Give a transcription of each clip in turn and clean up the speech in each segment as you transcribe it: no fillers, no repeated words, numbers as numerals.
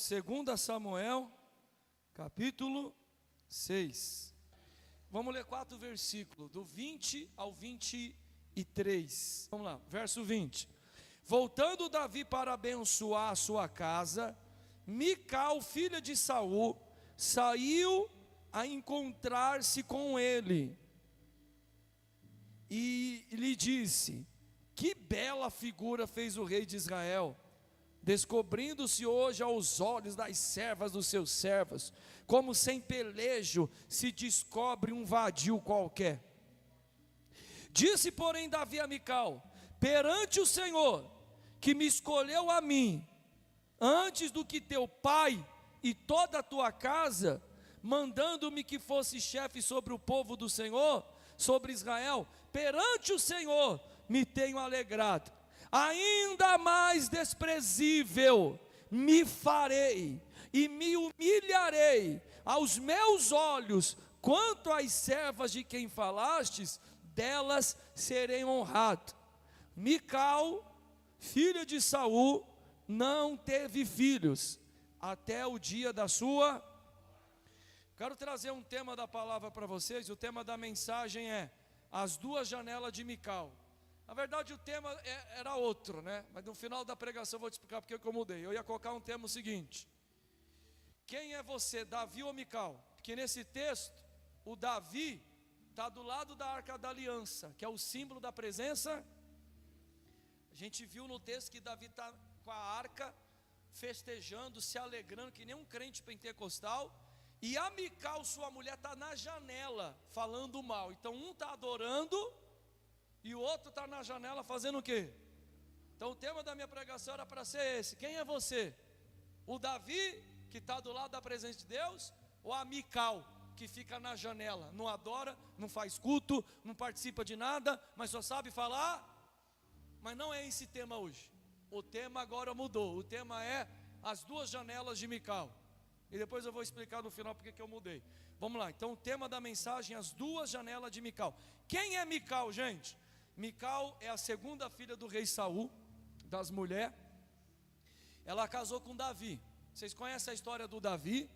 2 Samuel, capítulo 6. Vamos ler 4 versículos, do 20 ao 23. Vamos lá, verso 20. Voltando Davi para abençoar a sua casa, Mical, filha de Saul, saiu a encontrar-se com ele e lhe disse: que bela figura fez o rei de Israel, descobrindo-se hoje aos olhos das servas dos seus servos, como sem pelejo se descobre um vadio qualquer. Disse, porém, Davi a Mical: perante o Senhor, que me escolheu a mim, antes do que teu pai e toda a tua casa, mandando-me que fosse chefe sobre o povo do Senhor, sobre Israel, perante o Senhor me tenho alegrado. Ainda mais desprezível me farei e me humilharei aos meus olhos, quanto às servas de quem falastes, delas serei honrado. Mical, filha de Saul, não teve filhos até o dia da sua. Quero trazer um tema da palavra para vocês. O tema da mensagem é as duas janelas de Mical. Na verdade o tema era outro, né? Mas no final da pregação eu vou te explicar porque eu mudei. Eu ia colocar um tema o seguinte: quem é você, Davi ou Mical? Porque nesse texto, o Davi está do lado da Arca da Aliança, que é o símbolo da presença. A gente viu no texto que Davi está com a arca, festejando, se alegrando, que nem um crente pentecostal. E a Mical, sua mulher, está na janela, falando mal. Então um está adorando e o outro está na janela fazendo o quê? Então o tema da minha pregação era para ser esse: quem é você? O Davi, que está do lado da presença de Deus, ou a Mical, que fica na janela, não adora, não faz culto, não participa de nada, mas só sabe falar? Mas não é esse tema hoje. O tema agora mudou. O tema é as duas janelas de Mical. E depois eu vou explicar no final porque que eu mudei. Vamos lá, então o tema da mensagem: as duas janelas de Mical. Quem é Mical, gente? Mical é a segunda filha do rei Saul, das mulheres. Ela casou com Davi. Vocês conhecem a história do Davi?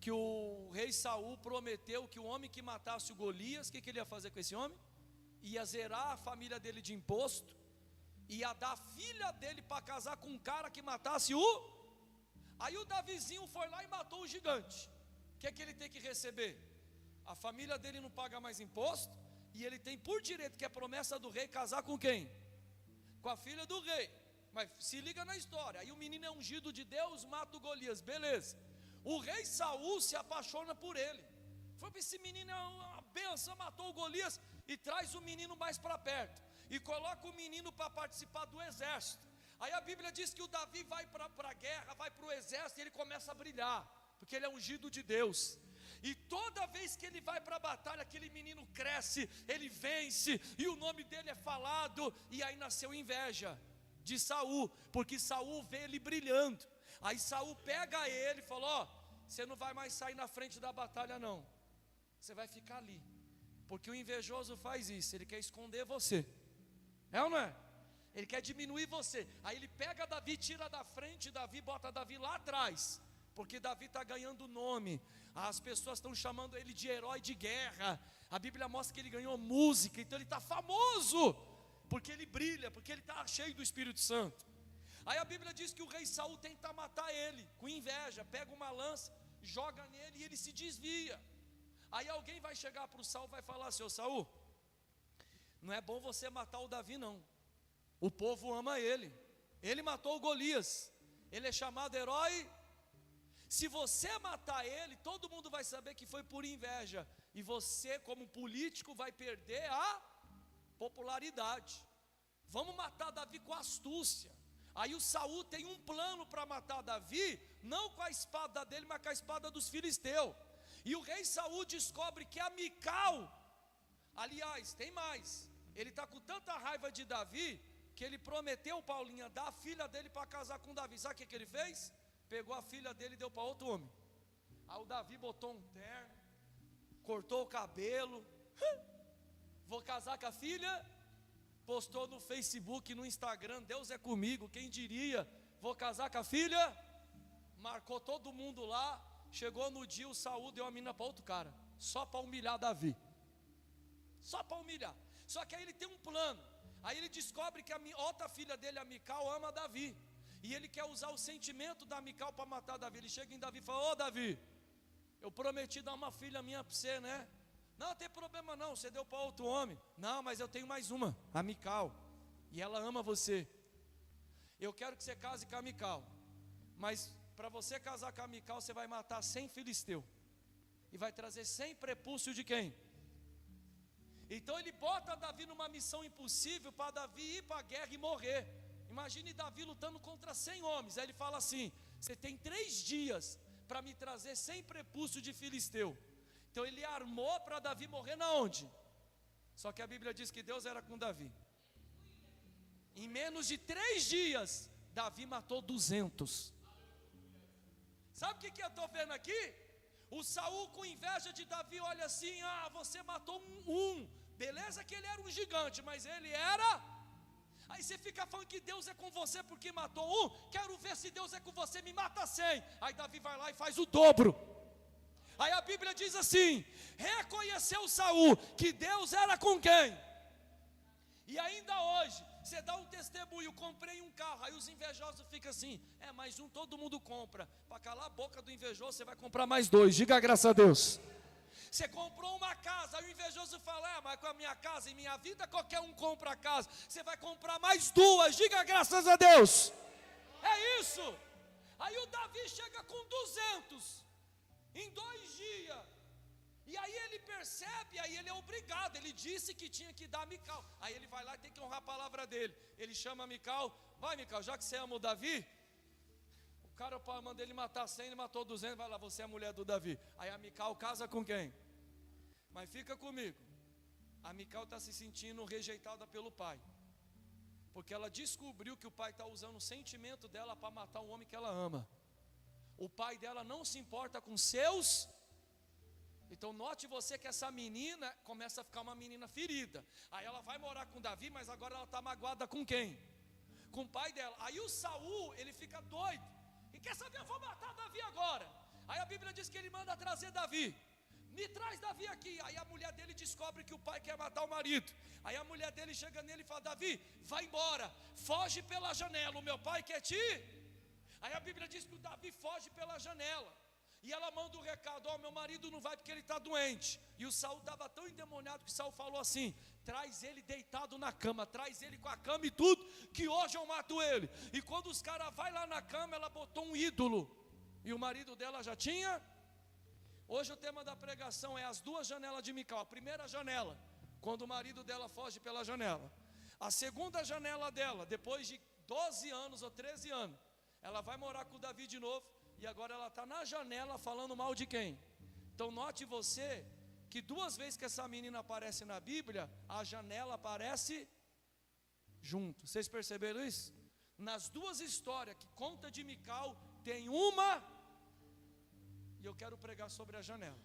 Que o rei Saul prometeu que o homem que matasse o Golias, o que ele ia fazer com esse homem? Ia zerar a família dele de imposto, ia dar a filha dele para casar com um cara que matasse o... Aí o Davizinho foi lá e matou o gigante. O que é que ele tem que receber? A família dele não paga mais imposto, e ele tem por direito, que é promessa do rei, casar com quem? Com a filha do rei. Mas se liga na história. Aí o menino é ungido de Deus, mata o Golias, beleza. O rei Saul se apaixona por ele. Foi para esse menino, é uma benção, matou o Golias, e traz o menino mais para perto, e coloca o menino para participar do exército. Aí a Bíblia diz que o Davi vai para a guerra, vai para o exército, e ele começa a brilhar, porque ele é ungido de Deus. E toda vez que ele vai para a batalha, aquele menino cresce, ele vence, e o nome dele é falado. E aí nasceu inveja de Saul, porque Saul vê ele brilhando. Aí Saul pega ele e fala: ó, você não vai mais sair na frente da batalha não, você vai ficar ali, porque o invejoso faz isso, ele quer esconder você. É ou não é? Ele quer diminuir você. Aí ele pega Davi, tira da frente Davi, bota Davi lá atrás, porque Davi está ganhando nome. As pessoas estão chamando ele de herói de guerra. A Bíblia mostra que ele ganhou música, então ele está famoso, porque ele brilha, porque ele está cheio do Espírito Santo. Aí a Bíblia diz que o rei Saul tenta matar ele, com inveja, pega uma lança, joga nele e ele se desvia. Aí alguém vai chegar para o Saul e vai falar: seu Saul, não é bom você matar o Davi não, o povo ama ele, ele matou o Golias, ele é chamado herói. Se você matar ele, todo mundo vai saber que foi por inveja, e você como político vai perder a popularidade. Vamos matar Davi com astúcia. Aí o Saul tem um plano para matar Davi, não com a espada dele, mas com a espada dos filisteus. E o rei Saul descobre que a Mical, aliás, tem mais, ele está com tanta raiva de Davi, que ele prometeu, Paulinha, dar a filha dele para casar com Davi. Sabe o que ele fez? Pegou a filha dele e deu para outro homem. Aí o Davi botou um terno, cortou o cabelo, vou casar com a filha, postou no Facebook, no Instagram: Deus é comigo, quem diria, vou casar com a filha. marcou todo mundo lá. Chegou no dia, o Saul deu a menina para outro cara, só para humilhar Davi. Só para humilhar. Só que aí ele tem um plano. Aí ele descobre que a outra filha dele, a Mical, ama Davi. E ele quer usar o sentimento da Mical para matar Davi. Ele chega em Davi e fala: ô Davi, eu prometi dar uma filha minha para você, né? Não tem problema não, você deu para outro homem. Não, mas eu tenho mais uma, a Mical, e ela ama você. Eu quero que você case com a Mical, mas para você casar com a Mical, você vai matar 100 filisteu, e vai trazer 100 prepúcio de quem? Então ele bota Davi numa missão impossível, para Davi ir para a guerra e morrer. Imagine Davi lutando contra 100 homens. Aí ele fala assim: você tem 3 dias para me trazer 100 prepúcio de filisteu. Então ele armou para Davi morrer na onde? Só que a Bíblia diz que Deus era com Davi. Em menos de 3 dias, Davi matou 200. Sabe o que eu estou vendo aqui? O Saul, com inveja de Davi, olha assim: ah, você matou um. Beleza que ele era um gigante, mas ele era... Aí você fica falando que Deus é com você porque matou um. Quero ver se Deus é com você, me mata 100. Aí Davi vai lá e faz o dobro. Aí a Bíblia diz assim: reconheceu Saul que Deus era com quem? E ainda hoje, você dá um testemunho: comprei um carro. Aí os invejosos ficam assim: é, mais um todo mundo compra. Para calar a boca do invejoso, você vai comprar mais 2. Diga graças a Deus. Você comprou uma casa, aí o invejoso fala: é, mas com a minha casa e minha vida, qualquer um compra a casa. Você vai comprar mais 2, diga graças a Deus. É isso. Aí o Davi chega com 200, em 2 dias. E aí ele percebe, aí ele é obrigado, ele disse que tinha que dar a Mical. Aí ele vai lá e tem que honrar a palavra dele. Ele chama a Mical: vai Mical, já que você ama o Davi, o cara manda ele matar 100, ele matou 200, vai lá, você é a mulher do Davi. Aí a Mical casa com quem? Mas fica comigo, a Mical está se sentindo rejeitada pelo pai, porque ela descobriu que o pai está usando o sentimento dela para matar um homem que ela ama. O pai dela não se importa com seus... Então note você que essa menina começa a ficar uma menina ferida. Aí ela vai morar com Davi, mas agora ela está magoada com quem? Com o pai dela. Aí o Saul, ele fica doido e quer saber: eu vou matar Davi agora. Aí a Bíblia diz que ele manda trazer Davi. Me traz Davi aqui. Aí a mulher dele descobre que o pai quer matar o marido. Aí a mulher dele chega nele e fala: Davi, vai embora, foge pela janela, o meu pai quer te... Aí a Bíblia diz que o Davi foge pela janela. E ela manda o recado: ó, meu marido não vai porque ele está doente. E o Saul estava tão endemoniado que Saul falou assim: traz ele deitado na cama, traz ele com a cama e tudo, que hoje eu mato ele. E quando os caras vão lá na cama, ela botou um ídolo, e o marido dela já tinha... Hoje o tema da pregação é as 2 janelas de Mical. A primeira janela, quando o marido dela foge pela janela. A segunda janela dela, depois de 12 anos ou 13 anos, ela vai morar com o Davi de novo. E agora ela está na janela falando mal de quem? Então note você que 2 vezes que essa menina aparece na Bíblia, a janela aparece junto. Vocês perceberam isso? Nas 2 histórias que conta de Mical, tem uma... E eu quero pregar sobre a janela.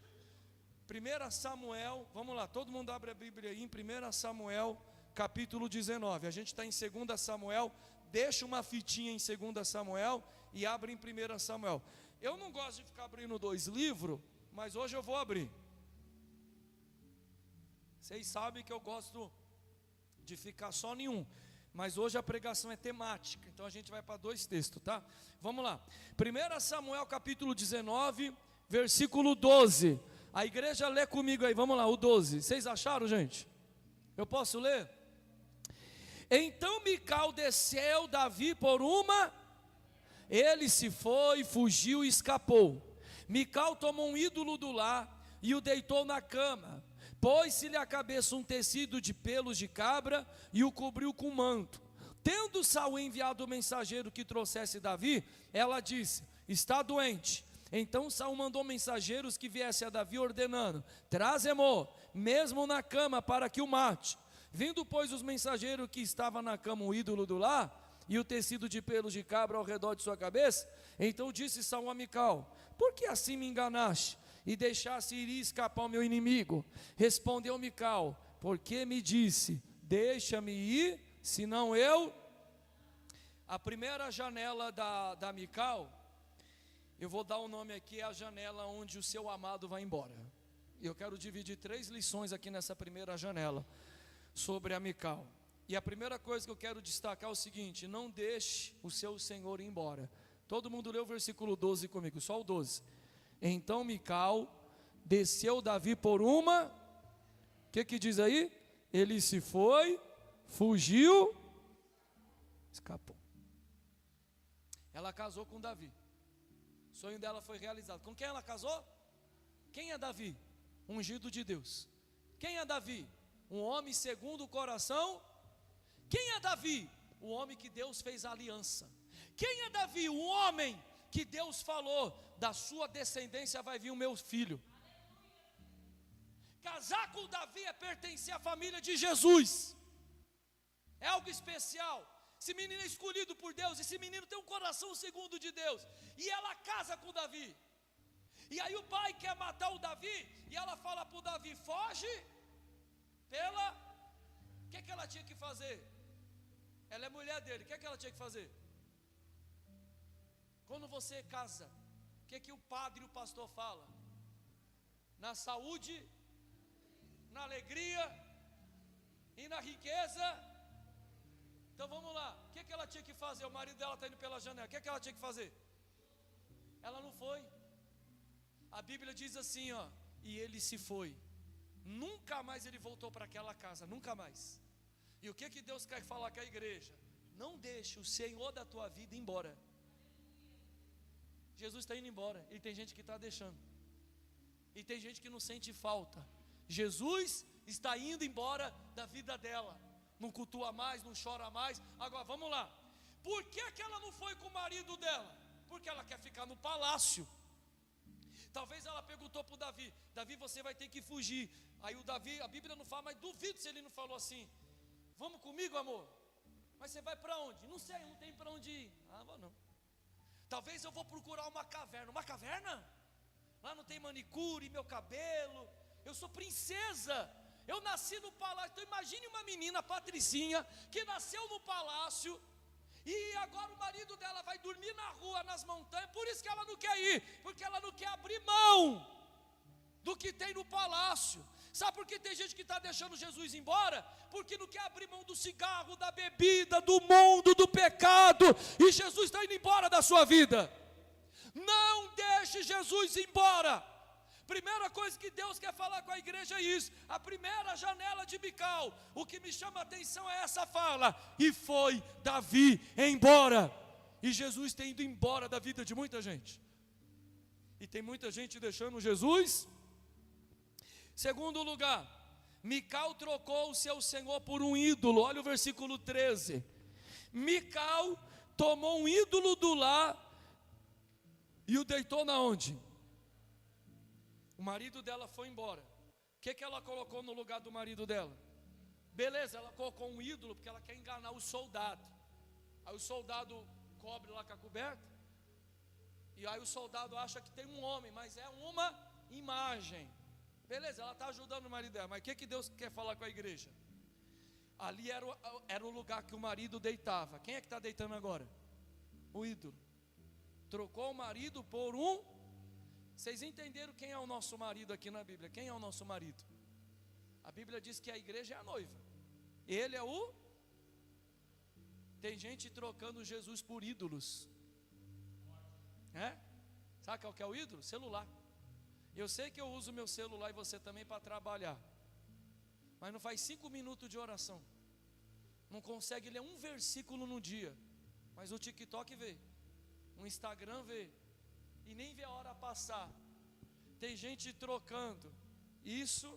1 Samuel, vamos lá, todo mundo abre a Bíblia aí em 1 Samuel, capítulo 19. A gente está em 2 Samuel, deixa uma fitinha em 2 Samuel e abre em 1 Samuel. Eu não gosto de ficar abrindo 2 livros, mas hoje eu vou abrir. Vocês sabem que eu gosto de ficar só em um, mas hoje a pregação é temática, então a gente vai para 2 textos, tá? Vamos lá, 1 Samuel capítulo 19, versículo 12. A igreja lê comigo aí, vamos lá, o 12. Vocês acharam, gente? Eu posso ler? Então Mical desceu Davi por uma... Ele se foi, fugiu e escapou. Mical tomou um ídolo do lar e o deitou na cama. Pôs-se-lhe à cabeça um tecido de pelos de cabra e o cobriu com manto. Tendo Saul enviado o mensageiro que trouxesse Davi, ela disse: está doente. Então Saul mandou mensageiros que viessem a Davi ordenando: traze-mo, mesmo na cama, para que o mate. Vindo, pois, os mensageiros que estavam na cama, o ídolo do lar e o tecido de pelos de cabra ao redor de sua cabeça, então disse Saul a Mical: por que assim me enganaste e deixaste ir e escapar o meu inimigo? Respondeu Mical: porque me disse: deixa-me ir, senão eu... A primeira janela da Mical Eu vou dar um nome aqui, é a janela onde o seu amado vai embora. E eu quero dividir 3 lições aqui nessa primeira janela sobre a Mical. E a primeira coisa que eu quero destacar é o seguinte: não deixe o seu Senhor ir embora. Todo mundo lê o versículo 12 comigo, só o 12. Então Mical desceu Davi por uma, o que diz aí? Ele se foi, fugiu, escapou. Ela casou com Davi. O sonho dela foi realizado. Com quem ela casou? Quem é Davi? Ungido de Deus. Quem é Davi? Um homem segundo o coração. Quem é Davi? O homem que Deus fez aliança. Quem é Davi? O homem que Deus falou: da sua descendência vai vir o meu filho. Casar com Davi é pertencer à família de Jesus. É algo especial. Esse menino é escolhido por Deus. Esse menino tem um coração segundo de Deus. E ela casa com Davi. E aí o pai quer matar o Davi. E ela fala para o Davi: foge pela... O que ela tinha que fazer? Ela é mulher dele. O que ela tinha que fazer? Quando você casa, o que o padre e o pastor falam? Na saúde, na alegria e na riqueza. Então vamos lá, o que ela tinha que fazer? O marido dela está indo pela janela, o que ela tinha que fazer? Ela não foi. A Bíblia diz assim, ó: e ele se foi, nunca mais ele voltou para aquela casa, nunca mais. E o que Deus quer falar com a igreja? Não deixe o Senhor da tua vida ir embora. Jesus está indo embora, e tem gente que está deixando, e tem gente que não sente falta. Jesus está indo embora da vida dela. Não cultua mais, não chora mais. Agora vamos lá, por que ela não foi com o marido dela? Porque ela quer ficar no palácio. Talvez ela perguntou para o Davi: Davi, você vai ter que fugir. Aí o Davi, a Bíblia não fala, mas duvido se ele não falou assim: vamos comigo, amor? Mas você vai para onde? Não sei, não tem para onde ir. Ah, vou não. Talvez eu vou procurar uma caverna. Uma caverna? Lá não tem manicure, meu cabelo. Eu sou princesa. Eu nasci no palácio. Então imagine uma menina, Patricinha, que nasceu no palácio, e agora o marido dela vai dormir na rua, nas montanhas. Por isso que ela não quer ir, porque ela não quer abrir mão do que tem no palácio. Sabe por que tem gente que está deixando Jesus embora? Porque não quer abrir mão do cigarro, da bebida, do mundo, do pecado. E Jesus está indo embora da sua vida. Não deixe Jesus embora. Primeira coisa que Deus quer falar com a igreja é isso. A primeira janela de Mical. O que me chama a atenção é essa fala: e foi Davi embora. E Jesus tem ido embora da vida de muita gente. E tem muita gente deixando Jesus. Segundo lugar, Mical trocou o seu senhor por um ídolo. Olha o versículo 13. Mical tomou um ídolo do lar e o deitou na onde? O marido dela foi embora. O que ela colocou no lugar do marido dela? Beleza, ela colocou um ídolo porque ela quer enganar o soldado. Aí o soldado cobre lá com a coberta, e aí o soldado acha que tem um homem, mas é uma imagem. Beleza, ela está ajudando o marido dela. Mas o que Deus quer falar com a igreja? Ali era o lugar que o marido deitava. Quem é que está deitando agora? O ídolo. Trocou o marido por um... Vocês entenderam quem é o nosso marido aqui na Bíblia? Quem é o nosso marido? A Bíblia diz que a igreja é a noiva. Ele é o... Tem gente trocando Jesus por ídolos. Sabe qual que é o ídolo? Celular. Eu sei que eu uso meu celular e você também para trabalhar, mas não faz 5 minutos de oração, não consegue ler um versículo no dia, mas o TikTok vê, o Instagram vê, e nem vê a hora passar. Tem gente trocando isso,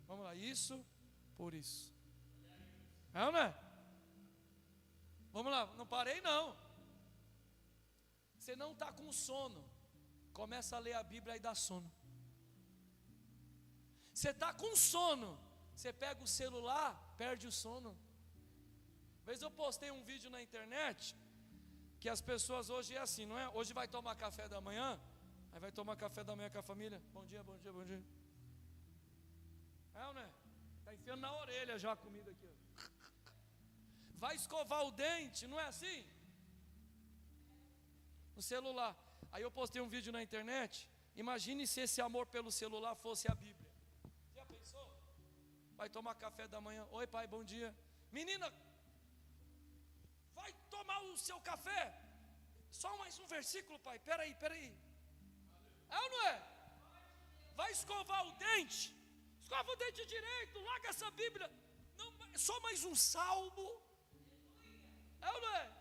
vamos lá, isso por isso. É ou não é? Vamos lá, não parei não. Você não está com sono, começa a ler a Bíblia e dá sono. Você está com sono, você pega o celular, perde o sono. Uma vez eu postei um vídeo na internet, que as pessoas hoje é assim, não é? Hoje vai tomar café da manhã, aí vai tomar café da manhã com a família, bom dia, bom dia, bom dia. É ou não é? Está enfiando na orelha já a comida aqui, ó. Vai escovar o dente, não é assim? No celular. Aí eu postei um vídeo na internet. Imagine se esse amor pelo celular fosse a Bíblia. Já pensou? Vai tomar café da manhã. Oi, pai, bom dia. Menina, vai tomar o seu café. Só mais um versículo, pai. Peraí. É ou não é? Vai escovar o dente. Escova o dente direito. Larga essa Bíblia. Não, só mais um salmo. É ou não é?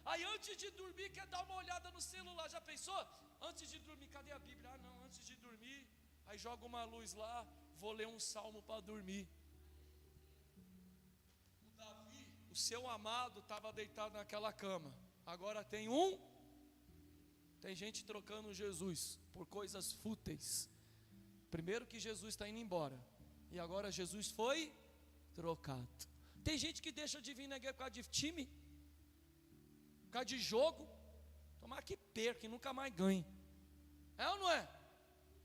Aí antes de dormir quer dar uma olhada no celular. Já pensou? Antes de dormir, cadê a Bíblia? Ah não, antes de dormir. Aí joga uma luz lá. Vou ler um salmo para dormir. O Davi, o seu amado, estava deitado naquela cama. Agora tem gente trocando Jesus por coisas fúteis. Primeiro que Jesus está indo embora. E agora Jesus foi trocado. Tem gente que deixa de vir na igreja por causa de time, por causa de jogo. Tomar que perca e nunca mais ganhe. É ou não é?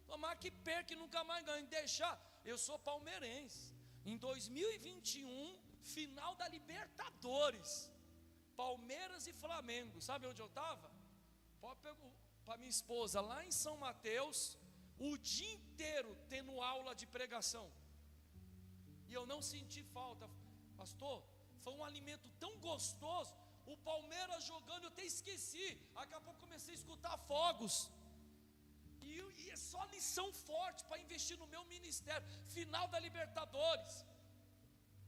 Tomar que perca e nunca mais ganhe. Deixar. Eu sou palmeirense. Em 2021, final da Libertadores, Palmeiras e Flamengo. Sabe onde eu estava? Para minha esposa, lá em São Mateus, o dia inteiro tendo aula de pregação. E eu não senti falta. Pastor, foi um alimento tão gostoso. O Palmeiras jogando, eu até esqueci. Daqui a pouco comecei a escutar fogos. E é só lição forte para investir no meu ministério. Final da Libertadores.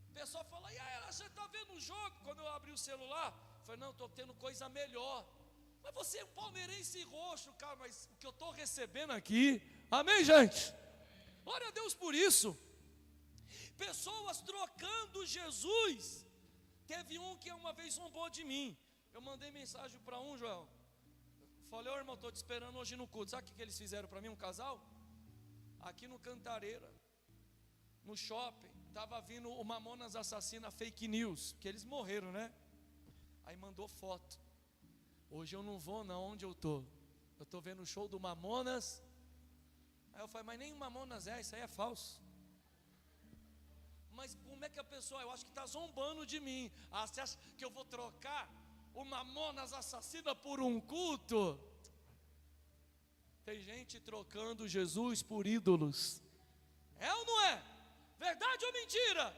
O pessoal fala, e aí, você está vendo o jogo? Quando eu abri o celular, eu falei, não, estou tendo coisa melhor. Mas você é um palmeirense roxo, cara, mas o que eu estou recebendo aqui, amém, gente? Glória a Deus por isso. Pessoas trocando Jesus. Teve um que uma vez zombou de mim. Eu mandei mensagem para um, Joel. Falei, irmão, estou te esperando hoje no culto. Sabe o que eles fizeram para mim, um casal? Aqui no Cantareira, no shopping, estava vindo o Mamonas Assassina fake news, que eles morreram, né? Aí mandou foto. Hoje eu não vou não, onde eu estou? Eu estou vendo o show do Mamonas. Aí eu falei, mas nem o Mamonas isso aí é falso. Mas como é que a pessoa, eu acho que está zombando de mim. Você acha que eu vou trocar o Mamonas Assassina por um culto? Tem gente trocando Jesus por ídolos. É ou não é? Verdade ou mentira?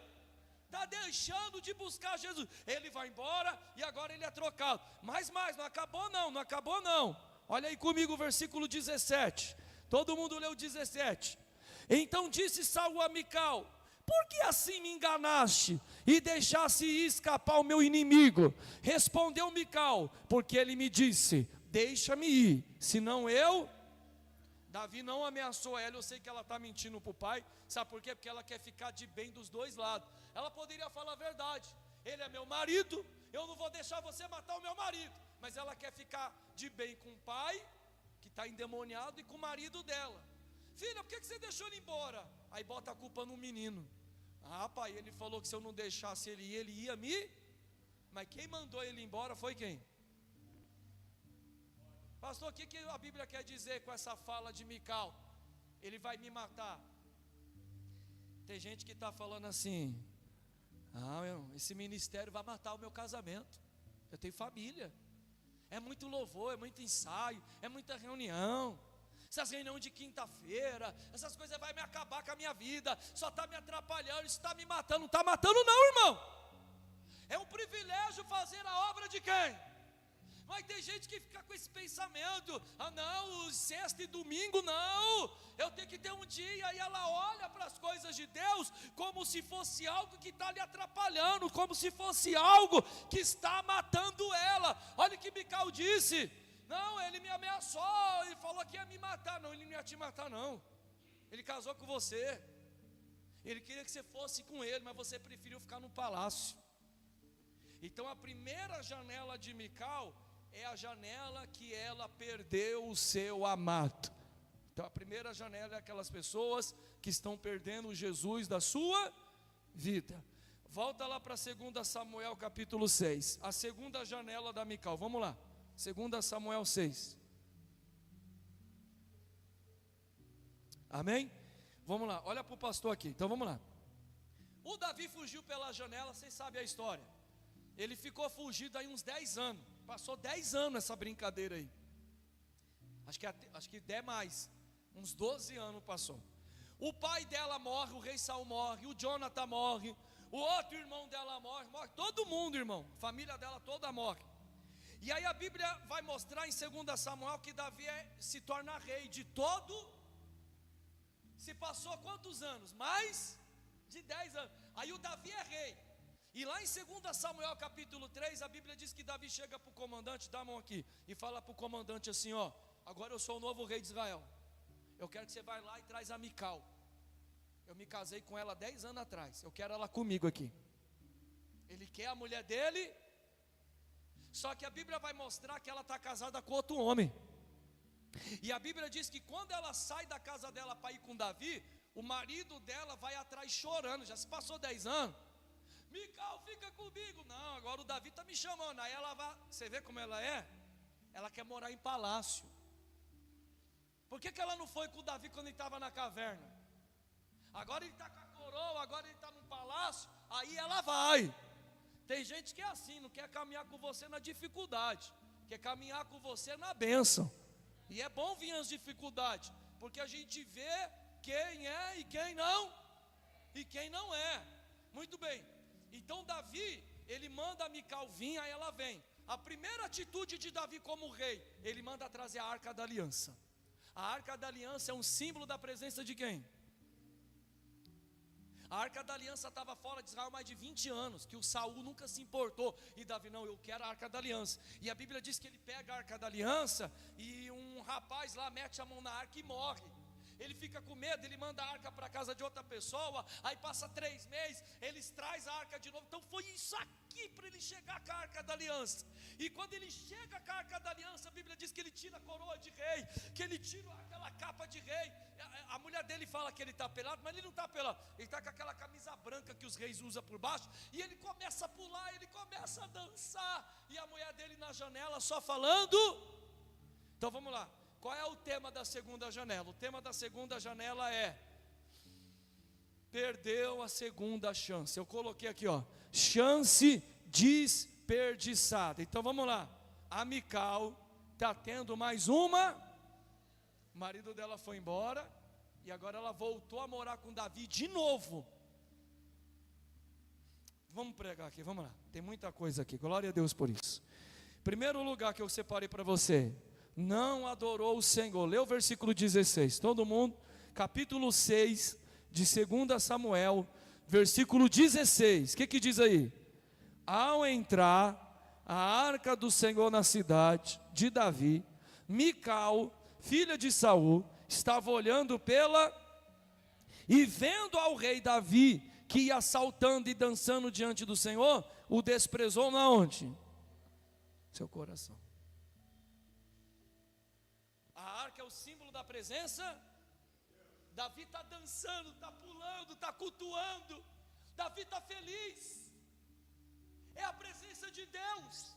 Está deixando de buscar Jesus. Ele vai embora e agora ele é trocado. Mas não acabou não. Olha aí comigo o versículo 17. Todo mundo leu o 17. Então disse Saul a Mical, por que assim me enganaste e deixaste escapar o meu inimigo? Respondeu Mical, porque ele me disse, deixa-me ir, senão eu... Davi não ameaçou ela, eu sei que ela está mentindo para o pai. Sabe por quê? Porque ela quer ficar de bem dos dois lados. Ela poderia falar a verdade, ele é meu marido, eu não vou deixar você matar o meu marido. Mas ela quer ficar de bem com o pai, que está endemoniado, e com o marido dela. Filha, por que você deixou ele embora? Aí bota a culpa no menino. Ah, pai, ele falou que se eu não deixasse ele ia me... Mas quem mandou ele embora foi quem? Pastor, o que a Bíblia quer dizer com essa fala de Mical? Ele vai me matar. Tem gente que está falando assim, esse ministério vai matar o meu casamento. Eu tenho família. É muito louvor, é muito ensaio, é muita reunião. Essas reuniões de quinta-feira, essas coisas vão me acabar com a minha vida. Só está me atrapalhando, isso está me matando. Não está matando não, irmão. É um privilégio fazer a obra de quem? Mas tem gente que fica com esse pensamento, não, sexta e domingo não, eu tenho que ter um dia, e ela olha para as coisas de Deus, como se fosse algo que está lhe atrapalhando, como se fosse algo que está matando ela. Olha o que Mical disse, não, ele me ameaçou, ele falou que ia me matar. Não, ele não ia te matar não, ele casou com você, ele queria que você fosse com ele, mas você preferiu ficar no palácio. Então a primeira janela de Mical é a janela que ela perdeu o seu amado. Então a primeira janela é aquelas pessoas que estão perdendo Jesus da sua vida. Volta lá para 2 Samuel capítulo 6. A segunda janela da Mical, vamos lá. 2 Samuel 6. Amém? Vamos lá, olha para o pastor aqui, então vamos lá. O Davi fugiu pela janela, vocês sabem a história. Ele ficou fugido aí uns 10 anos. Passou 10 anos essa brincadeira aí. Acho que der mais, uns 12 anos passou. O pai dela morre, o rei Saul morre, o Jonathan morre, o outro irmão dela morre, todo mundo, irmão, a família dela toda morre. E aí a Bíblia vai mostrar em 2 Samuel que Davi se torna rei de todo. Se passou quantos anos? Mais de 10 anos. Aí o Davi é rei. E lá em 2 Samuel capítulo 3, a Bíblia diz que Davi chega para o comandante, dá a mão aqui, e fala para o comandante assim, ó: agora eu sou o novo rei de Israel. Eu quero que você vá lá e traz a Mical. Eu me casei com ela 10 anos atrás, eu quero ela comigo aqui. Ele quer a mulher dele. Só que a Bíblia vai mostrar que ela está casada com outro homem. E a Bíblia diz que quando ela sai da casa dela para ir com Davi, o marido dela vai atrás chorando. Já se passou 10 anos. Mical, fica comigo. Não, agora o Davi está me chamando. Aí ela vai, você vê como ela é? Ela quer morar em palácio. Por que ela não foi com o Davi quando ele estava na caverna? Agora ele está com a coroa, agora ele está no palácio. Aí ela vai. Tem gente que é assim, não quer caminhar com você na dificuldade, quer caminhar com você na bênção. E é bom vir as dificuldades, porque a gente vê quem é e quem não é. Muito bem. Então Davi, ele manda a Mical vir, aí ela vem. A primeira atitude de Davi como rei, ele manda trazer a Arca da Aliança. A Arca da Aliança é um símbolo da presença de quem? A Arca da Aliança estava fora de Israel há mais de 20 anos, que o Saul nunca se importou. E Davi, não, eu quero a Arca da Aliança. E a Bíblia diz que ele pega a Arca da Aliança e um rapaz lá mete a mão na arca e morre. Ele fica com medo, ele manda a arca para a casa de outra pessoa. Aí passa 3 meses, eles trazem a arca de novo. Então foi isso aqui para ele chegar com a Arca da Aliança. E quando ele chega com a Arca da Aliança, a Bíblia diz que ele tira a coroa de rei, que ele tira aquela capa de rei. A mulher dele fala que ele está pelado, mas ele não está pelado. Ele está com aquela camisa branca que os reis usam por baixo. E ele começa a pular, ele começa a dançar. E a mulher dele na janela só falando. Então vamos lá. Qual é o tema da segunda janela? O tema da segunda janela é: perdeu a segunda chance. Eu coloquei aqui, ó, chance desperdiçada. Então vamos lá. A Mical está tendo mais uma. O marido dela foi embora e agora ela voltou a morar com Davi de novo. Vamos pregar aqui, vamos lá. Tem muita coisa aqui. Glória a Deus por isso. Primeiro lugar que eu separei para você: não adorou o Senhor. Lê o versículo 16, todo mundo. Capítulo 6 de 2 Samuel, versículo 16. O que diz aí? Ao entrar a arca do Senhor na cidade de Davi, Mical, filha de Saul, estava olhando e vendo ao rei Davi, que ia saltando e dançando diante do Senhor, o desprezou na onde? Seu coração. A arca é o símbolo da presença. Davi está dançando, está pulando, está cultuando. Davi está feliz. É a presença de Deus.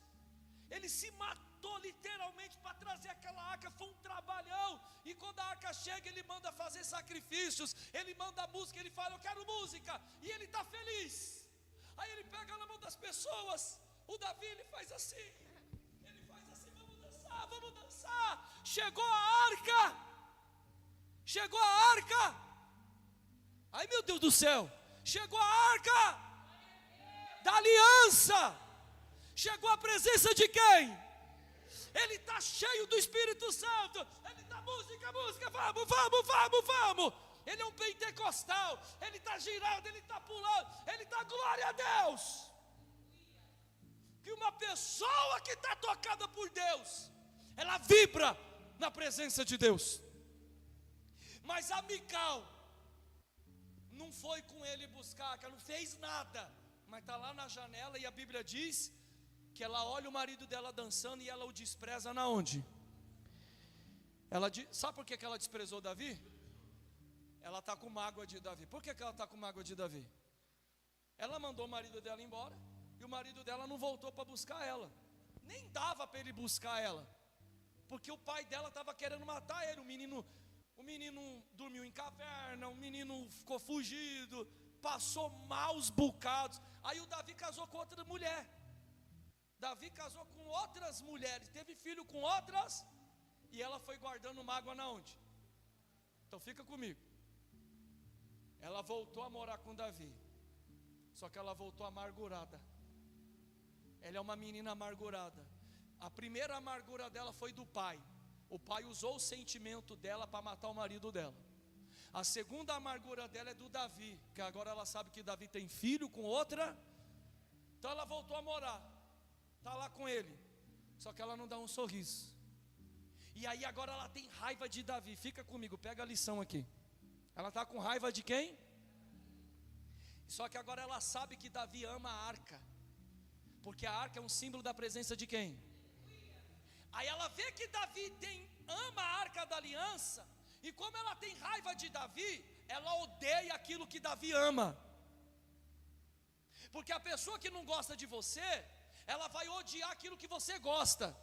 Ele se matou literalmente para trazer aquela arca. Foi um trabalhão. E quando a arca chega, ele manda fazer sacrifícios. Ele manda música, ele fala: eu quero música. E ele está feliz. Aí ele pega na mão das pessoas. O Davi, ele faz assim. Vamos dançar. Chegou a arca. Chegou a arca. Ai, meu Deus do céu. Chegou a arca da aliança. Chegou a presença de quem? Ele está cheio do Espírito Santo. Ele está música, vamos. Ele é um pentecostal. Ele está girando, ele está pulando. Ele está, glória a Deus. Que uma pessoa que está tocada por Deus, ela vibra na presença de Deus. Mas a Mical não foi com ele buscar, ela não fez nada, mas está lá na janela. E a Bíblia diz que ela olha o marido dela dançando e ela o despreza na onde? Sabe por que ela desprezou Davi? Ela está com mágoa de Davi. Por que ela está com mágoa de Davi? Ela mandou o marido dela embora e o marido dela não voltou para buscar ela. Nem dava para ele buscar ela, porque o pai dela estava querendo matar ele. O menino dormiu em caverna, o menino ficou fugido, passou maus bocados. Aí o Davi casou com outra mulher. Davi casou com outras mulheres, teve filho com outras. E ela foi guardando mágoa na onde? Então fica comigo. Ela voltou a morar com Davi. Só que ela voltou amargurada. Ela é uma menina amargurada. A primeira amargura dela foi do pai. O pai usou o sentimento dela para matar o marido dela. A segunda amargura dela é do Davi, que agora ela sabe que Davi tem filho com outra. Então ela voltou a morar. Está lá com ele. Só que ela não dá um sorriso. E aí agora ela tem raiva de Davi. Fica comigo, pega a lição aqui. Ela está com raiva de quem? Só que agora ela sabe que Davi ama a arca. Porque a arca é um símbolo da presença de quem? Aí ela vê que Davi ama a arca da aliança. E como ela tem raiva de Davi, ela odeia aquilo que Davi ama. Porque a pessoa que não gosta de você, ela vai odiar aquilo que você gosta.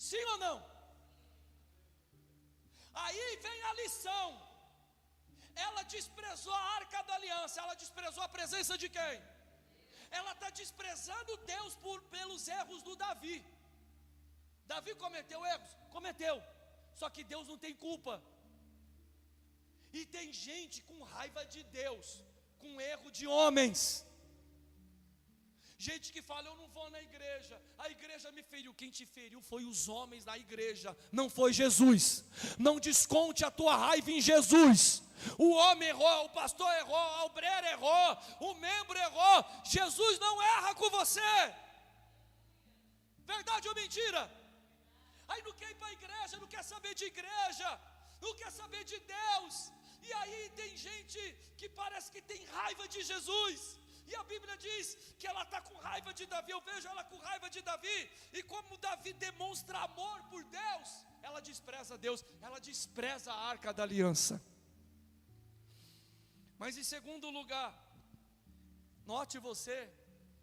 Sim ou não? Aí vem a lição. Ela desprezou a arca da aliança. Ela desprezou a presença de quem? Ela está desprezando Deus pelos erros do Davi. Davi cometeu erros? Cometeu. Só que Deus não tem culpa. E tem gente com raiva de Deus, com erro de homens. Gente que fala, eu não vou na igreja, a igreja me feriu. Quem te feriu foi os homens da igreja, não foi Jesus. Não desconte a tua raiva em Jesus. O homem errou, o pastor errou, a obreira errou, o membro errou. Jesus não erra com você. Verdade ou mentira? Aí não quer ir para a igreja, não quer saber de igreja, não quer saber de Deus. E aí tem gente que parece que tem raiva de Jesus. E a Bíblia diz que ela está com raiva de Davi. Eu vejo ela com raiva de Davi. E como Davi demonstra amor por Deus, ela despreza Deus, ela despreza a arca da aliança. Mas em segundo lugar, note você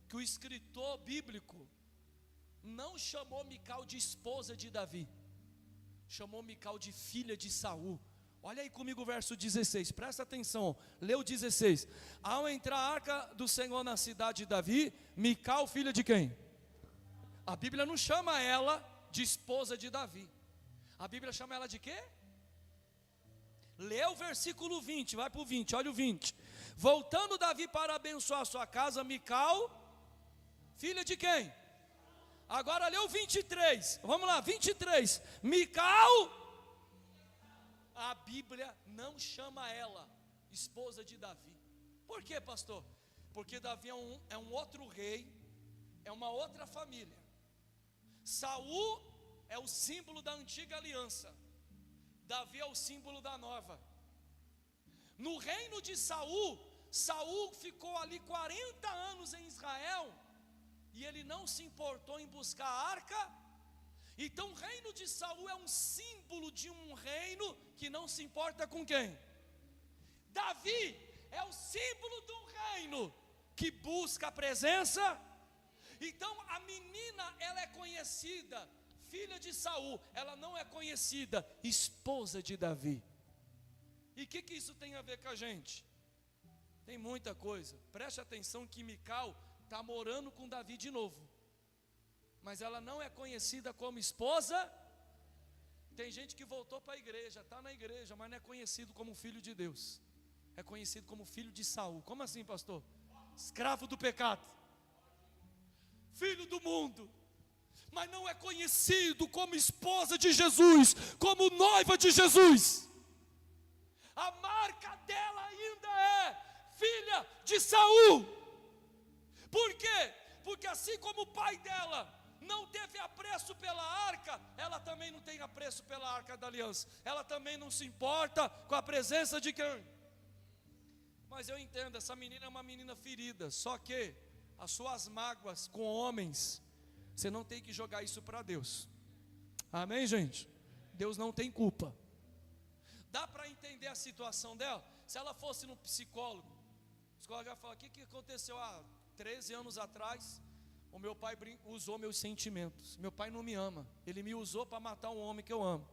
que o escritor bíblico não chamou Mical de esposa de Davi, chamou Mical de filha de Saul. Olha aí comigo o verso 16, presta atenção, lê o 16. Ao entrar a arca do Senhor na cidade de Davi, Mical, filha de quem? A Bíblia não chama ela de esposa de Davi. A Bíblia chama ela de quê? Lê o versículo 20, vai para o 20, olha o 20. Voltando Davi para abençoar a sua casa, Mical, filha de quem? Agora lê o 23, vamos lá, 23. Mical, a Bíblia não chama ela esposa de Davi. Por quê, pastor? Porque Davi é um outro rei, é uma outra família. Saul é o símbolo da antiga aliança, Davi é o símbolo da nova. No reino de Saul, Saul ficou ali 40 anos em Israel, e ele não se importou em buscar a arca. Então o reino de Saul é um símbolo de um reino que não se importa com quem? Davi é o símbolo de um reino que busca a presença. Então a menina, ela é conhecida filha de Saul, ela não é conhecida esposa de Davi. E o que isso tem a ver com a gente? Tem muita coisa. Preste atenção que Mical está morando com Davi de novo, mas ela não é conhecida como esposa. Tem gente que voltou para a igreja, está na igreja, mas não é conhecido como filho de Deus, é conhecido como filho de Saul. Como assim, pastor? Escravo do pecado, filho do mundo, mas não é conhecido como esposa de Jesus, como noiva de Jesus. A marca dela ainda é filha de Saul. Por quê? Porque assim como o pai dela não teve apreço pela arca, ela também não tem apreço pela arca da aliança. Ela também não se importa com a presença de quem? Mas eu entendo, essa menina é uma menina ferida. Só que as suas mágoas com homens, você não tem que jogar isso para Deus. Amém, gente? Deus não tem culpa. Dá para entender a situação dela? Se ela fosse no psicólogo, o psicólogo vai falar: o que aconteceu há 13 anos atrás? O meu pai usou meus sentimentos. Meu pai não me ama, ele me usou para matar um homem que eu amo.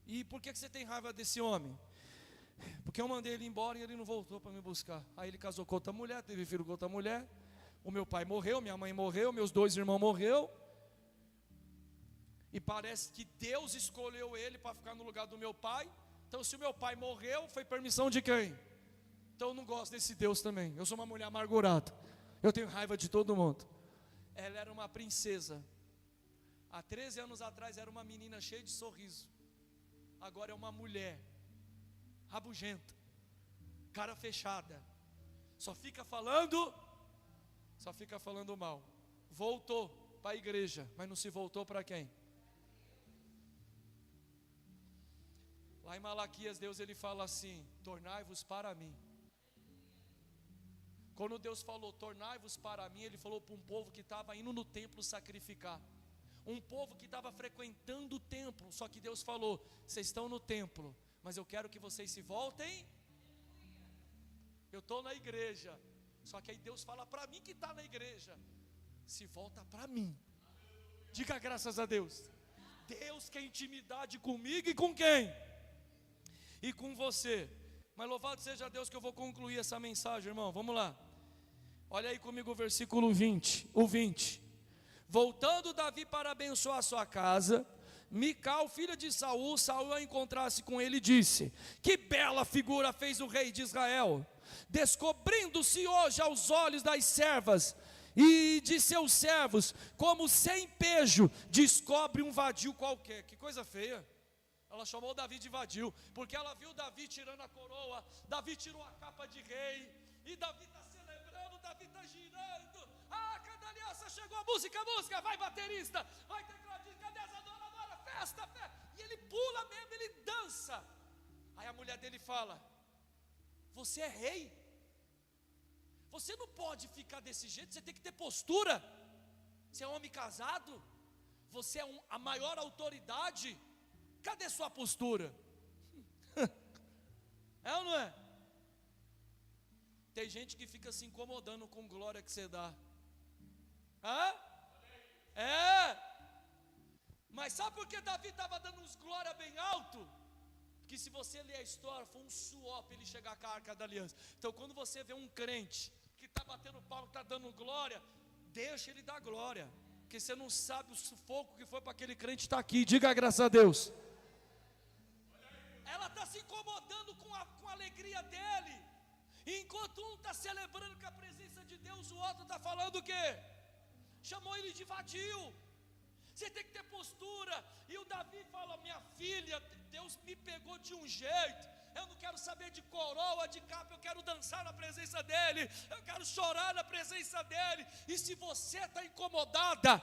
E por que você tem raiva desse homem? Porque eu mandei ele embora e ele não voltou para me buscar. Aí ele casou com outra mulher, teve filho com outra mulher. O meu pai morreu, minha mãe morreu, meus 2 irmãos morreram. E parece que Deus escolheu ele para ficar no lugar do meu pai. Então se o meu pai morreu, foi permissão de quem? Então eu não gosto desse Deus também. Eu sou uma mulher amargurada, eu tenho raiva de todo mundo. Ela era uma princesa. Há 13 anos atrás era uma menina cheia de sorriso. Agora é uma mulher rabugenta, cara fechada, só fica falando mal. Voltou para a igreja, mas não se voltou para quem? Lá em Malaquias, Deus ele fala assim: tornai-vos para mim. Quando Deus falou tornai-vos para mim, Ele falou para um povo que estava indo no templo sacrificar, um povo que estava frequentando o templo. Só que Deus falou: vocês estão no templo, mas eu quero que vocês se voltem. Eu estou na igreja, só que aí Deus fala para mim que está na igreja: se volta para mim. Diga graças a Deus. Deus quer intimidade comigo e com quem? E com você. Mas louvado seja Deus que eu vou concluir essa mensagem, irmão. Vamos lá. Olha aí comigo o versículo 20. O 20. Voltando Davi para abençoar a sua casa, Mical, filha de Saul, ao encontrar-se com ele, disse: que bela figura fez o rei de Israel, descobrindo-se hoje aos olhos das servas e de seus servos, como sem pejo descobre um vadio qualquer. Que coisa feia. Ela chamou Davi de vadio, porque ela viu Davi tirando a coroa, Davi tirou a capa de rei, e Davi está celebrando, Davi está girando. Ah, cada aliança chegou, música, vai baterista, vai tecladista, cadê as adoradoras, festa, e ele pula mesmo, ele dança. Aí a mulher dele fala: você é rei, você não pode ficar desse jeito, você tem que ter postura, você é um homem casado, você é a maior autoridade, cadê sua postura? É ou não é? Tem gente que fica se incomodando com glória que você dá. Hã? É. Mas sabe por que Davi estava dando uns glória bem alto? Porque se você ler a história, foi um suor para ele chegar com a arca da aliança. Então quando você vê um crente que está batendo palma, que está dando glória, deixa ele dar glória, porque você não sabe o sufoco que foi para aquele crente estar aqui. Diga graças a Deus. Ela está se incomodando com a alegria dele. Enquanto um está celebrando com a presença de Deus, o outro está falando o quê? Chamou ele de vadio. Você tem que ter postura. E o Davi fala: minha filha, Deus me pegou de um jeito, eu não quero saber de coroa, de capa, eu quero dançar na presença dele, eu quero chorar na presença dele. E se você está incomodada,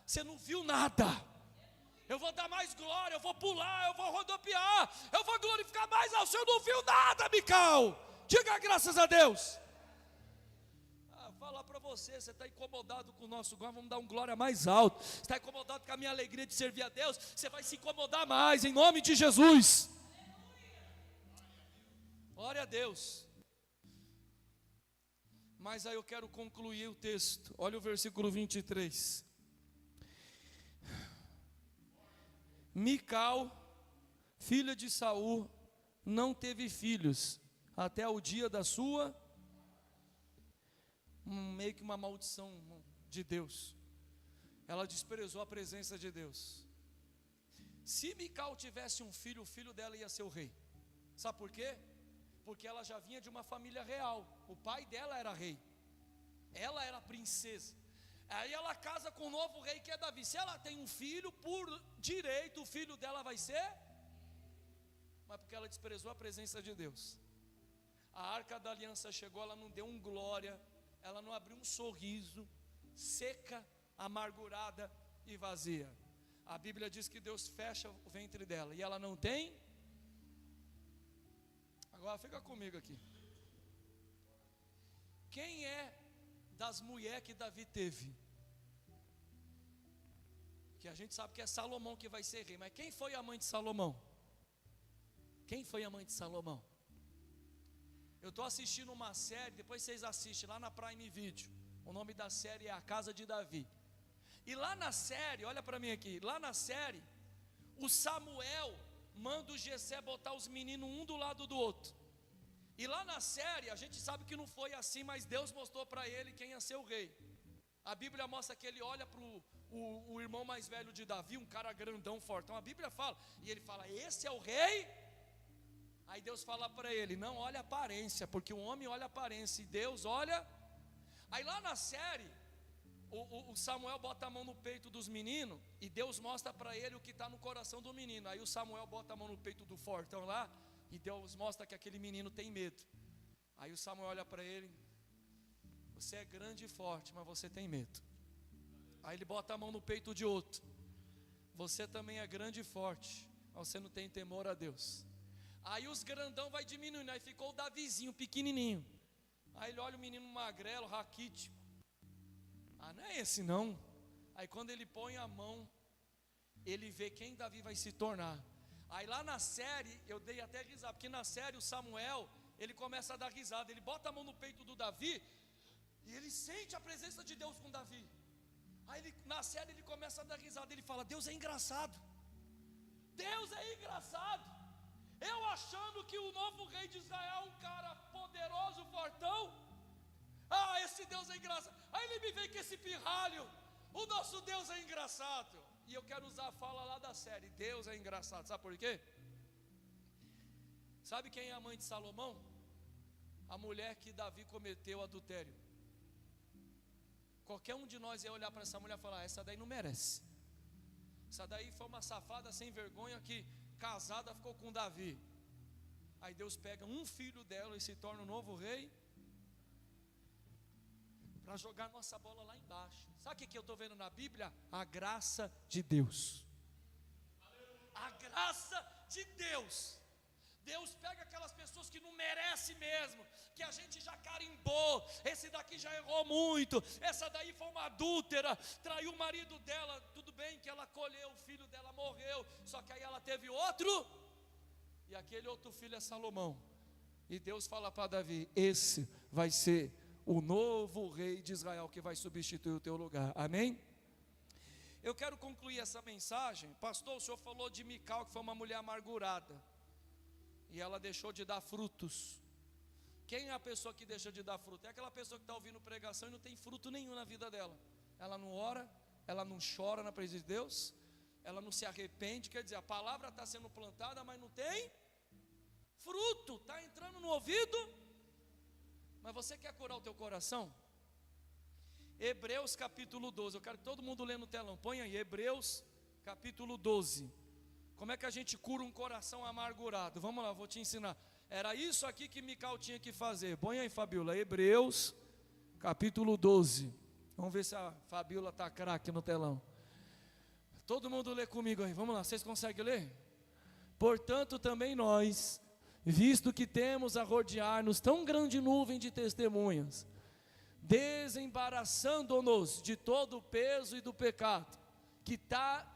você não viu nada. Eu vou dar mais glória, eu vou pular, eu vou rodopiar, eu vou glorificar mais ao Senhor. Não viu nada, Mical. Diga graças a Deus. Falar para você, você está incomodado com o nosso glória, vamos dar um glória mais alto. Você está incomodado com a minha alegria de servir a Deus, você vai se incomodar mais, em nome de Jesus. Glória a Deus. Mas aí eu quero concluir o texto. Olha o versículo 23. Mical, filha de Saul, não teve filhos até o dia da sua, meio que uma maldição de Deus. Ela desprezou a presença de Deus. Se Mical tivesse um filho, o filho dela ia ser o rei. Sabe por quê? Porque ela já vinha de uma família real. O pai dela era rei, ela era princesa. Aí ela casa com o novo rei que é Davi. Se ela tem um filho, por direito o filho dela vai ser, mas porque ela desprezou a presença de Deus. A arca da aliança chegou, ela não deu um glória, ela não abriu um sorriso, seca, amargurada e vazia. A Bíblia diz que Deus fecha o ventre dela e ela não tem. Agora fica comigo aqui. Quem é das mulheres que Davi teve? Que a gente sabe que é Salomão que vai ser rei, mas quem foi a mãe de Salomão? Quem foi a mãe de Salomão? Eu estou assistindo uma série, depois vocês assistem lá na Prime Video. O nome da série é A Casa de Davi. E lá na série, olha para mim aqui, lá na série, o Samuel manda o Jessé botar os meninos um do lado do outro. E lá na série, a gente sabe que não foi assim, mas Deus mostrou para ele quem ia ser o rei. A Bíblia mostra que ele olha para o irmão mais velho de Davi, um cara grandão, fortão. A Bíblia fala, e ele fala: esse é o rei? Aí Deus fala para ele: não olha a aparência, porque o homem olha a aparência e Deus olha. Aí lá na série, o Samuel bota a mão no peito dos meninos e Deus mostra para ele o que está no coração do menino. Aí o Samuel bota a mão no peito do fortão lá e Deus mostra que aquele menino tem medo. Aí o Samuel olha para ele: você é grande e forte, mas você tem medo. Aí ele bota a mão no peito de outro: você também é grande e forte, mas você não tem temor a Deus. Aí os grandão vai diminuindo, aí ficou o Davizinho, pequenininho. Aí ele olha o menino magrelo, raquítico. Ah, não é esse não. Aí quando ele põe a mão, ele vê quem Davi vai se tornar. Aí lá na série, eu dei até risada, porque na série o Samuel, ele começa a dar risada. Ele bota a mão no peito do Davi e ele sente a presença de Deus com Davi. Aí na série ele começa a dar risada. Ele fala: Deus é engraçado. Deus é engraçado. Eu achando que o novo rei de Israel é um cara poderoso, fortão. Ah, esse Deus é engraçado. Aí ele me vem com esse pirralho: o nosso Deus é engraçado. E eu quero usar a fala lá da série: Deus é engraçado. Sabe por quê? Sabe quem é a mãe de Salomão? A mulher que Davi cometeu adultério. Qualquer um de nós ia olhar para essa mulher e falar: essa daí não merece. Essa daí foi uma safada sem vergonha que casada ficou com Davi. Aí Deus pega um filho dela e se torna o novo rei para jogar nossa bola lá embaixo. Sabe o que eu estou vendo na Bíblia? A graça de Deus. A graça de Deus. Deus pega aquelas pessoas que não merecem mesmo, que a gente já carimbou: esse daqui já errou muito, essa daí foi uma adúltera, traiu o marido dela. Tudo bem que ela colheu, o filho dela morreu, só que aí ela teve outro, e aquele outro filho é Salomão. E Deus fala para Davi: esse vai ser o novo rei de Israel que vai substituir o teu lugar. Amém? Eu quero concluir essa mensagem. Pastor, o senhor falou de Mical, que foi uma mulher amargurada e ela deixou de dar frutos. Quem é a pessoa que deixa de dar fruto? É aquela pessoa que está ouvindo pregação e não tem fruto nenhum na vida dela. Ela não ora, ela não chora na presença de Deus, ela não se arrepende. Quer dizer, a palavra está sendo plantada, mas não tem fruto. Está entrando no ouvido, mas você quer curar o teu coração? Hebreus capítulo 12, eu quero que todo mundo lê no telão. Põe aí, Hebreus capítulo 12. Como é que a gente cura um coração amargurado? Vamos lá, vou te ensinar. Era isso aqui que Mical tinha que fazer. Põe aí, Fabiola, Hebreus capítulo 12. Vamos ver se a Fabiola está craque no telão. Todo mundo lê comigo aí, vamos lá, vocês conseguem ler? Portanto também nós, visto que temos a rodear-nos tão grande nuvem de testemunhas, desembaraçando-nos de todo o peso e do pecado, que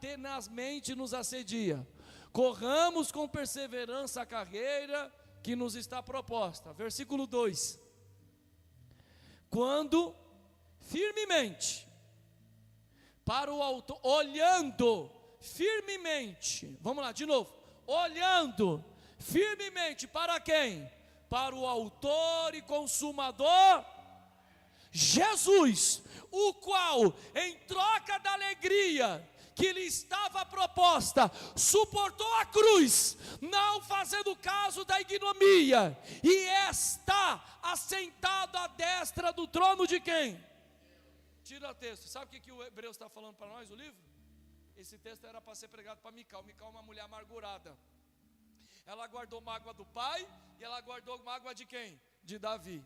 tenazmente nos assedia, corramos com perseverança a carreira que nos está proposta. Versículo 2: quando firmemente para o alto, olhando firmemente, vamos lá de novo, olhando firmemente para quem? Para o autor e consumador Jesus, o qual em troca da alegria que lhe estava proposta, suportou a cruz, não fazendo caso da ignomia, e está assentado à destra do trono de quem? Tira o texto. Sabe o que o Hebreus está falando para nós, o livro? Esse texto era para ser pregado para Mical. Mical é uma mulher amargurada. Ela guardou mágoa do pai, e ela guardou mágoa de quem? De Davi.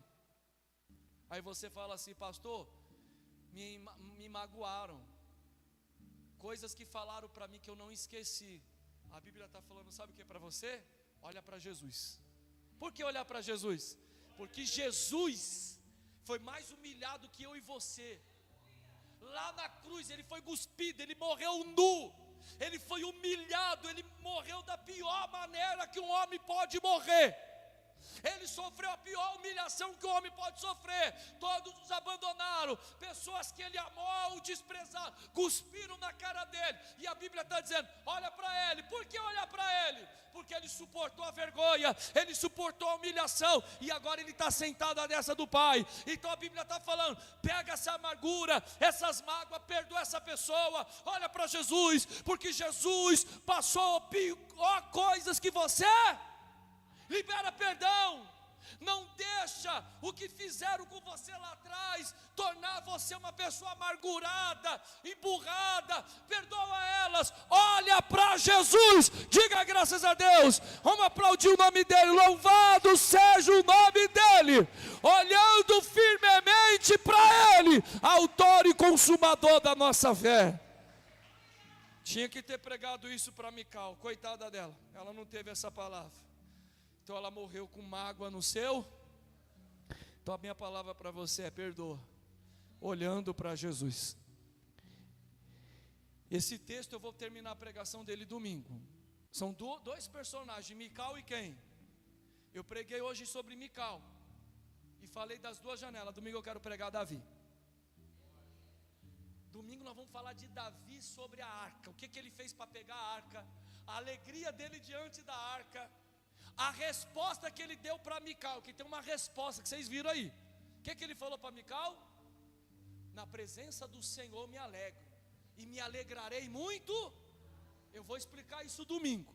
Aí você fala assim: pastor, me magoaram, coisas que falaram para mim que eu não esqueci. A Bíblia está falando, sabe o que é para você? Olha para Jesus. Por que olhar para Jesus? Porque Jesus foi mais humilhado que eu e você. Lá na cruz ele foi cuspido, ele morreu nu, ele foi humilhado, ele morreu da pior maneira que um homem pode morrer. Ele sofreu a pior humilhação que o homem pode sofrer. Todos os abandonaram, pessoas que ele amou, o desprezaram, cuspiram na cara dele. E a Bíblia está dizendo: olha para ele. Por que olhar para ele? porque ele suportou a vergonha, ele suportou a humilhação, e agora ele está sentado à destra do Pai. Então a Bíblia está falando: pega essa amargura, essas mágoas, perdoa essa pessoa, olha para Jesus, porque Jesus passou pior coisas que você. Libera perdão. Não deixa o que fizeram com você lá atrás tornar você uma pessoa amargurada, emburrada. Perdoa elas, olha para Jesus, diga graças a Deus. Vamos aplaudir o nome dele, louvado seja o nome dele, olhando firmemente para ele, autor e consumador da nossa fé. Tinha que ter pregado isso para Mical, coitada dela, ela não teve essa palavra. Então ela morreu com mágoa no seu. Então a minha palavra para você é: perdoa, olhando para Jesus. Esse texto eu vou terminar a pregação dele domingo. São dois personagens, Mical e quem? Eu preguei hoje sobre Mical e falei das duas janelas. Domingo eu quero pregar Davi. Domingo nós vamos falar de Davi sobre a arca. O que ele fez para pegar a arca, a alegria dele diante da arca, a resposta que ele deu para Mical, que tem uma resposta que vocês viram aí. O que ele falou para Mical? Na presença do Senhor me alegro, e me alegrarei muito. Eu vou explicar isso domingo.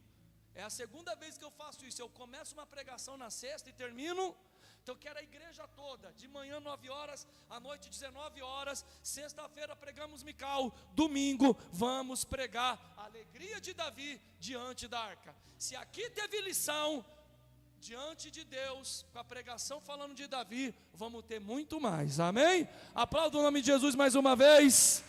É a segunda vez que eu faço isso. Eu começo uma pregação na sexta e termino. Então eu quero a igreja toda, de manhã 9 horas, à noite 19 horas, sexta-feira pregamos Mical, domingo vamos pregar a alegria de Davi diante da arca. Se aqui teve lição, diante de Deus, com a pregação falando de Davi, vamos ter muito mais, amém? Aplauda o nome de Jesus mais uma vez.